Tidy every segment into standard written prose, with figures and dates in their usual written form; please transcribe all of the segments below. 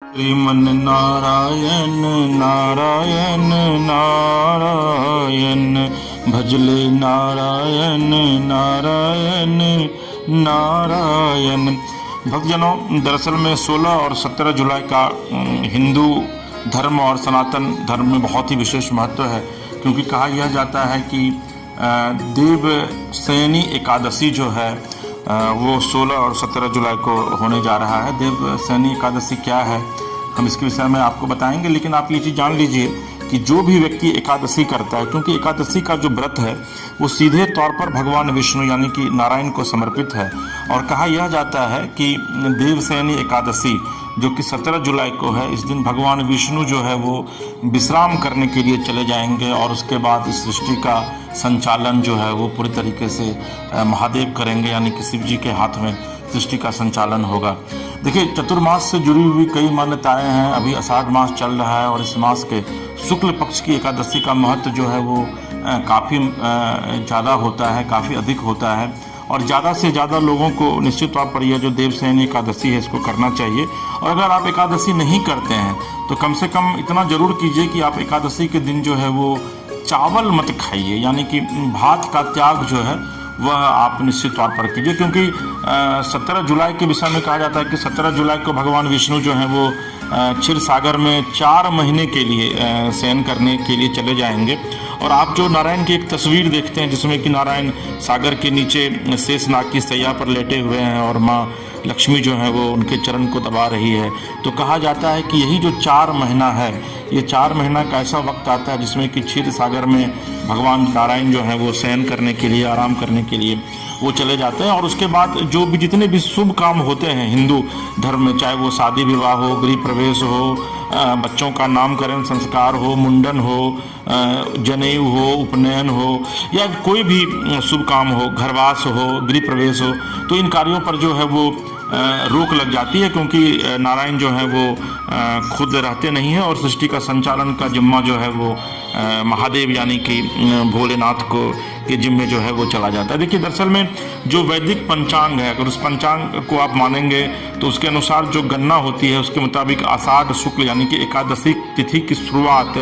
श्रीमन्नारायण नारायण नारायण भजले नारायण नारायण नारायण। भक्तजनों, दरअसल में 16 और 17 जुलाई का हिंदू धर्म और सनातन धर्म में बहुत ही विशेष महत्व है, क्योंकि कहा यह जाता है कि देवशयनी एकादशी जो है वो 16 और 17 जुलाई को होने जा रहा है। देवशयनी एकादशी क्या है, हम इसके विषय में आपको बताएंगे, लेकिन आप ये चीज़ जान लीजिए कि जो भी व्यक्ति एकादशी करता है, क्योंकि एकादशी का जो व्रत है वो सीधे तौर पर भगवान विष्णु यानी कि नारायण को समर्पित है। और कहा यह जाता है कि देवशयनी एकादशी जो कि 17 जुलाई को है, इस दिन भगवान विष्णु जो है वो विश्राम करने के लिए चले जाएंगे और उसके बाद इस सृष्टि का संचालन जो है वो पूरी तरीके से महादेव करेंगे, यानी कि शिव जी के हाथ में सृष्टि का संचालन होगा। देखिए, चतुर्मास से जुड़ी हुई कई मान्यताएं हैं। अभी आषाढ़ मास चल रहा है और इस मास के शुक्ल पक्ष की एकादशी का महत्व जो है वो काफ़ी ज़्यादा होता है, काफ़ी अधिक होता है, और ज़्यादा से ज़्यादा लोगों को निश्चित तौर पर यह जो देवशयनी एकादशी है इसको करना चाहिए। और अगर आप एकादशी नहीं करते हैं तो कम से कम इतना ज़रूर कीजिए कि आप एकादशी के दिन जो है वो चावल मत खाइए, यानी कि भात का त्याग जो है वह आप निश्चित तौर पर कीजिए, क्योंकि 17 जुलाई के विषय में कहा जाता है कि 17 जुलाई को भगवान विष्णु जो हैं वो क्षीर सागर में 4 महीने के लिए शयन करने के लिए चले जाएंगे। और आप जो नारायण की एक तस्वीर देखते हैं जिसमें कि नारायण सागर के नीचे शेषनाग की सैया पर लेटे हुए हैं और माँ लक्ष्मी जो है वो उनके चरण को दबा रही है, तो कहा जाता है कि यही जो 4 महीना है, ये 4 महीना का ऐसा वक्त आता है जिसमें कि क्षीर सागर में भगवान नारायण जो हैं वो शयन करने के लिए, आराम करने के लिए वो चले जाते हैं। और उसके बाद जो भी जितने भी शुभ काम होते हैं हिंदू धर्म में, चाहे वो शादी विवाह हो, गृह प्रवेश हो, बच्चों का नामकरण संस्कार हो, मुंडन हो, जनेऊ हो, उपनयन हो, या कोई भी शुभ काम हो, घरवास हो, गृह प्रवेश हो, तो इन कार्यों पर जो है वो रोक लग जाती है, क्योंकि नारायण जो है वो खुद रहते नहीं हैं और सृष्टि का संचालन का जिम्मा जो है वो महादेव यानी कि भोलेनाथ को के जिम्मे जो है वो चला जाता है। देखिए, दरअसल में जो वैदिक पंचांग है, अगर उस पंचांग को आप मानेंगे तो उसके अनुसार जो गणना होती है उसके मुताबिक आषाढ़ शुक्ल यानी कि एकादशी तिथि की शुरुआत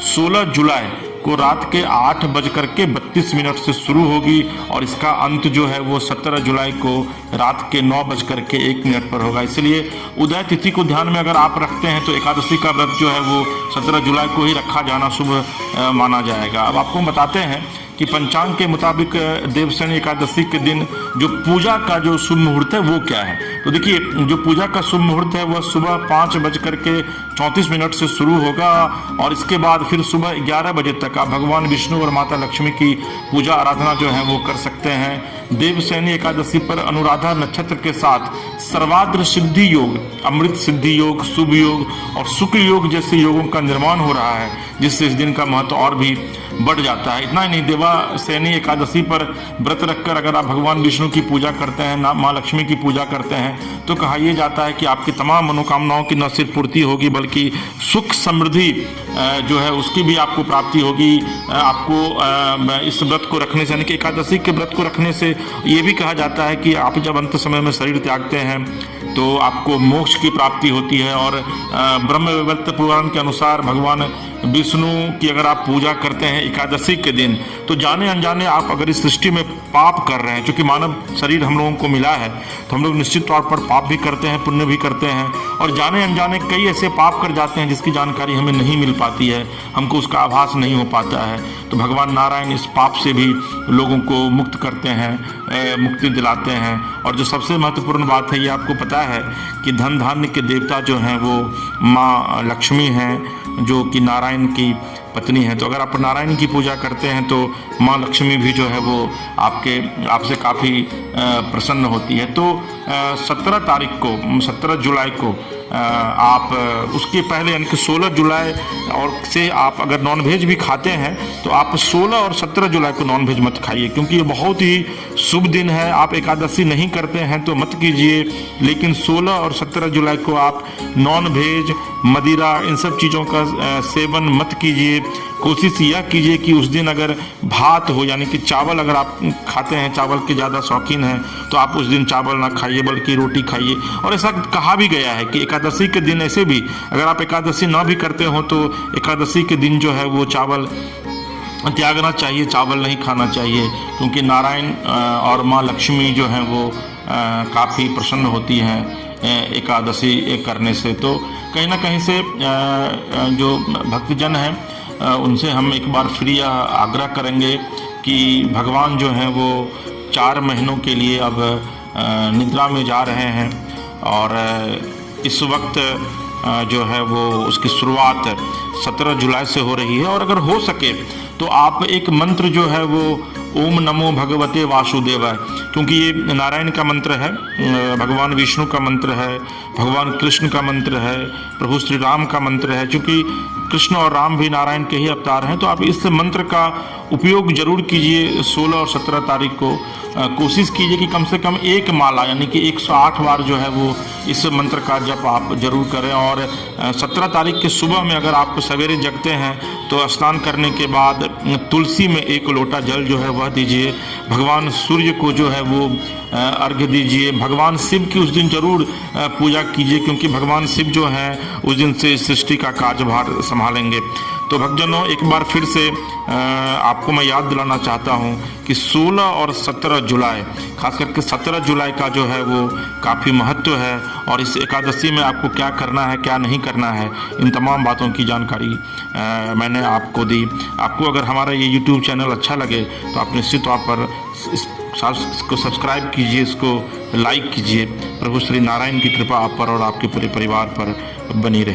16 जुलाई को रात के 8:32 से शुरू होगी और इसका अंत जो है वो 17 जुलाई को रात के 9:01 पर होगा। इसलिए उदय तिथि को ध्यान में अगर आप रखते हैं तो एकादशी का व्रत जो है वो 17 जुलाई को ही रखा जाना शुभ माना जाएगा। अब आपको बताते हैं कि पंचांग के मुताबिक देवशयनी एकादशी के दिन जो पूजा का जो शुभ मुहूर्त है वो क्या है। तो देखिए, जो पूजा का शुभ मुहूर्त है वह सुबह 5:34 से शुरू होगा और इसके बाद फिर सुबह 11 बजे तक आप भगवान विष्णु और माता लक्ष्मी की पूजा आराधना जो है वो कर सकते हैं। देवशयनी एकादशी पर अनुराधा नक्षत्र के साथ सर्वाद्र सिद्धि योग, अमृत सिद्धि योग, शुभ योग और शुक्ल योग जैसे योगों का निर्माण हो रहा है, जिससे इस दिन का महत्व और भी बढ़ जाता है। इतना ही नहीं, देवशयनी एकादशी पर व्रत रखकर अगर आप भगवान विष्णु की पूजा करते हैं, माँ लक्ष्मी की पूजा करते हैं, तो कहा यह जाता है कि आपकी तमाम मनोकामनाओं की न सिर्फ पूर्ति होगी बल्कि सुख समृद्धि जो है उसकी भी आपको प्राप्ति होगी। आपको इस व्रत को रखने से, यानी कि एकादशी के व्रत को रखने से ये भी कहा जाता है कि आप जब अंत समय में शरीर त्यागते हैं तो आपको मोक्ष की प्राप्ति होती है। और ब्रह्म वैवर्त पुराण के अनुसार भगवान विष्णु की अगर आप पूजा करते हैं एकादशी के दिन, तो जाने अनजाने आप अगर इस सृष्टि में पाप कर रहे हैं, क्योंकि मानव शरीर हम लोगों को मिला है तो हम लोग निश्चित तौर पर पाप भी करते हैं, पुण्य भी करते हैं, और जाने अनजाने कई ऐसे पाप कर जाते हैं जिसकी जानकारी हमें नहीं मिल पाती है, हमको उसका आभास नहीं हो पाता है। तो भगवान नारायण इस पाप से भी लोगों को मुक्त करते हैं, मुक्ति दिलाते हैं। और जो सबसे महत्वपूर्ण बात है, ये आपको पता है कि धन धान्य के देवता जो हैं वो माँ लक्ष्मी हैं, जो कि नारायण की पत्नी है। तो अगर आप नारायण की पूजा करते हैं तो माँ लक्ष्मी भी जो है वो आपसे काफ़ी प्रसन्न होती है। तो 17 तारीख को, 17 जुलाई को आप उसके पहले यानी कि 16 जुलाई और से आप अगर नॉनवेज भी खाते हैं तो आप 16 और 17 जुलाई को नॉनवेज मत खाइए, क्योंकि ये बहुत ही शुभ दिन है। आप एकादशी नहीं करते हैं तो मत कीजिए, लेकिन 16 और 17 जुलाई को आप नॉनवेज, मदिरा, इन सब चीज़ों का सेवन मत कीजिए। कोशिश यह कीजिए कि उस दिन अगर भात हो, यानी कि चावल अगर आप खाते हैं, चावल के ज़्यादा शौकीन हैं, तो आप उस दिन चावल ना खाइए बल्कि रोटी खाइए। और ऐसा कहा भी गया है कि एकादशी के दिन ऐसे भी अगर आप एकादशी ना भी करते हो तो एकादशी के दिन जो है वो चावल त्यागना चाहिए, चावल नहीं खाना चाहिए, क्योंकि नारायण और माँ लक्ष्मी जो हैं वो काफ़ी प्रसन्न होती हैं एकादशी करने से। तो कहीं ना कहीं से जो भक्तजन हैं उनसे हम एक बार फिर यह आग्रह करेंगे कि भगवान जो हैं वो 4 महीनों के लिए अब निद्रा में जा रहे हैं और इस वक्त जो है वो उसकी शुरुआत 17 जुलाई से हो रही है। और अगर हो सके तो आप एक मंत्र जो है वो ओम नमो भगवते वासुदेवाय, क्योंकि ये नारायण का मंत्र है, भगवान विष्णु का मंत्र है, भगवान कृष्ण का मंत्र है, प्रभु श्री राम का मंत्र है। चूँकि कृष्ण और राम भी नारायण के ही अवतार हैं, तो आप इस मंत्र का उपयोग जरूर कीजिए। 16 और 17 तारीख को कोशिश कीजिए कि कम से कम एक माला यानी कि 108 बार जो है वो इस मंत्र का जप आप जरूर करें। और 17 तारीख के सुबह में अगर आप सवेरे जगते हैं तो स्नान करने के बाद तुलसी में 1 लोटा जल जो है वह दीजिए। भगवान सूर्य को जो है वो अर्घ्य दीजिए। भगवान शिव की उस दिन जरूर पूजा कीजिए, क्योंकि भगवान शिव जो हैं उस दिन से सृष्टि का कार्यभार संभालेंगे। तो भक्तजनों, एक बार फिर से आपको मैं याद दिलाना चाहता हूं कि 16 और 17 जुलाई, खास करके 17 जुलाई का जो है वो काफ़ी महत्व है। और इस एकादशी में आपको क्या करना है, क्या नहीं करना है, इन तमाम बातों की जानकारी मैंने आपको दी। आपको अगर हमारा ये YouTube चैनल अच्छा लगे तो आप निश्चित तौर पर इसको सब्सक्राइब कीजिए, इसको लाइक कीजिए। प्रभु श्री नारायण की कृपा आप पर और आपके पूरे परिवार पर बनी रहे।